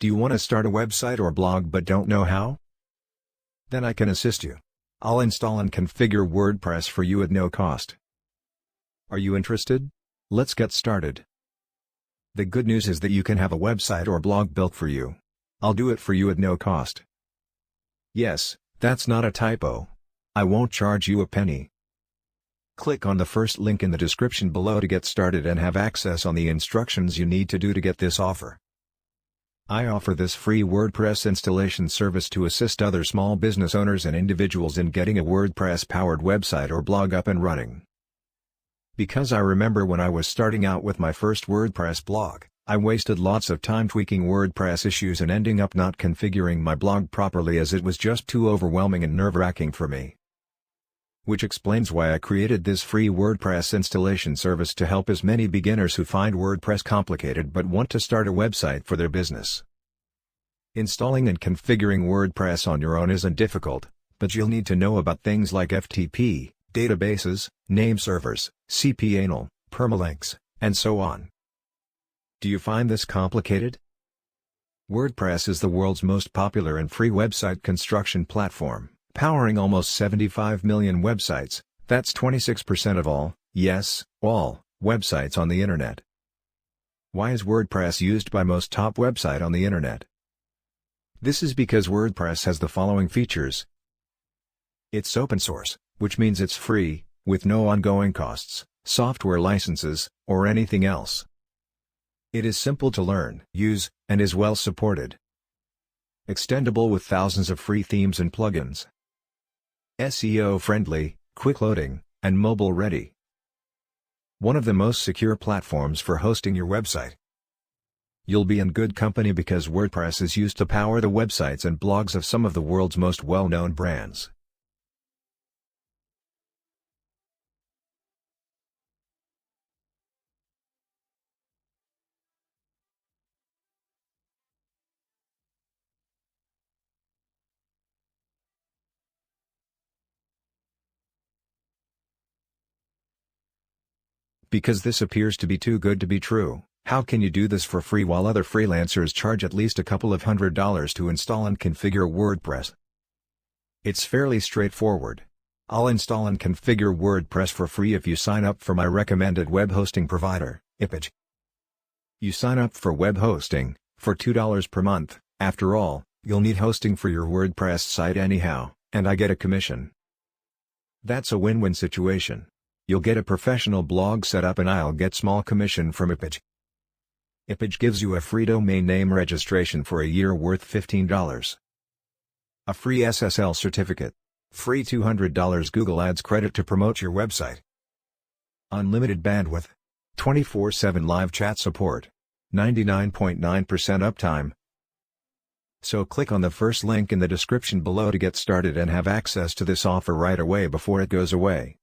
Do you want to start a website or blog but don't know how? Then I can assist you. I'll install and configure WordPress for you at no cost. Are you interested? Let's get started. The good news is that you can have a website or blog built for you. I'll do it for you at no cost. Yes, that's not a typo. I won't charge you a penny. Click on the first link in the description below to get started and have access on the instructions you need to do to get this offer. I offer this free WordPress installation service to assist other small business owners and individuals in getting a WordPress-powered website or blog up and running. Because I remember when I was starting out with my first WordPress blog, I wasted lots of time tweaking WordPress issues and ending up not configuring my blog properly as it was just too overwhelming and nerve-wracking for me. Which explains why I created this free WordPress installation service to help as many beginners who find WordPress complicated but want to start a website for their business. Installing and configuring WordPress on your own isn't difficult, but you'll need to know about things like FTP, databases, name servers, cPanel, permalinks, and so on. Do you find this complicated? WordPress is the world's most popular and free website construction platform, powering almost 75 million websites. That's 26% of all, yes, all, websites on the internet. Why is WordPress used by most top websites on the internet? This is because WordPress has the following features. It's open source, which means it's free, with no ongoing costs, software licenses, or anything else. It is simple to learn, use, and is well supported. Extendable with thousands of free themes and plugins. SEO friendly, quick loading, and mobile ready. One of the most secure platforms for hosting your website. You'll be in good company because WordPress is used to power the websites and blogs of some of the world's most well-known brands. Because this appears to be too good to be true, how can you do this for free while other freelancers charge at least a couple of $100s to install and configure WordPress? It's fairly straightforward. I'll install and configure WordPress for free if you sign up for my recommended web hosting provider, Ipage. You sign up for web hosting, for $2 per month. After all, you'll need hosting for your WordPress site anyhow, and I get a commission. That's a win-win situation. You'll get a professional blog set up and I'll get small commission from Ipage. Ipage gives you a free domain name registration for a year worth $15. A free SSL certificate. Free $200 Google Ads credit to promote your website. Unlimited bandwidth. 24/7 live chat support. 99.9% uptime. So click on the first link in the description below to get started and have access to this offer right away before it goes away.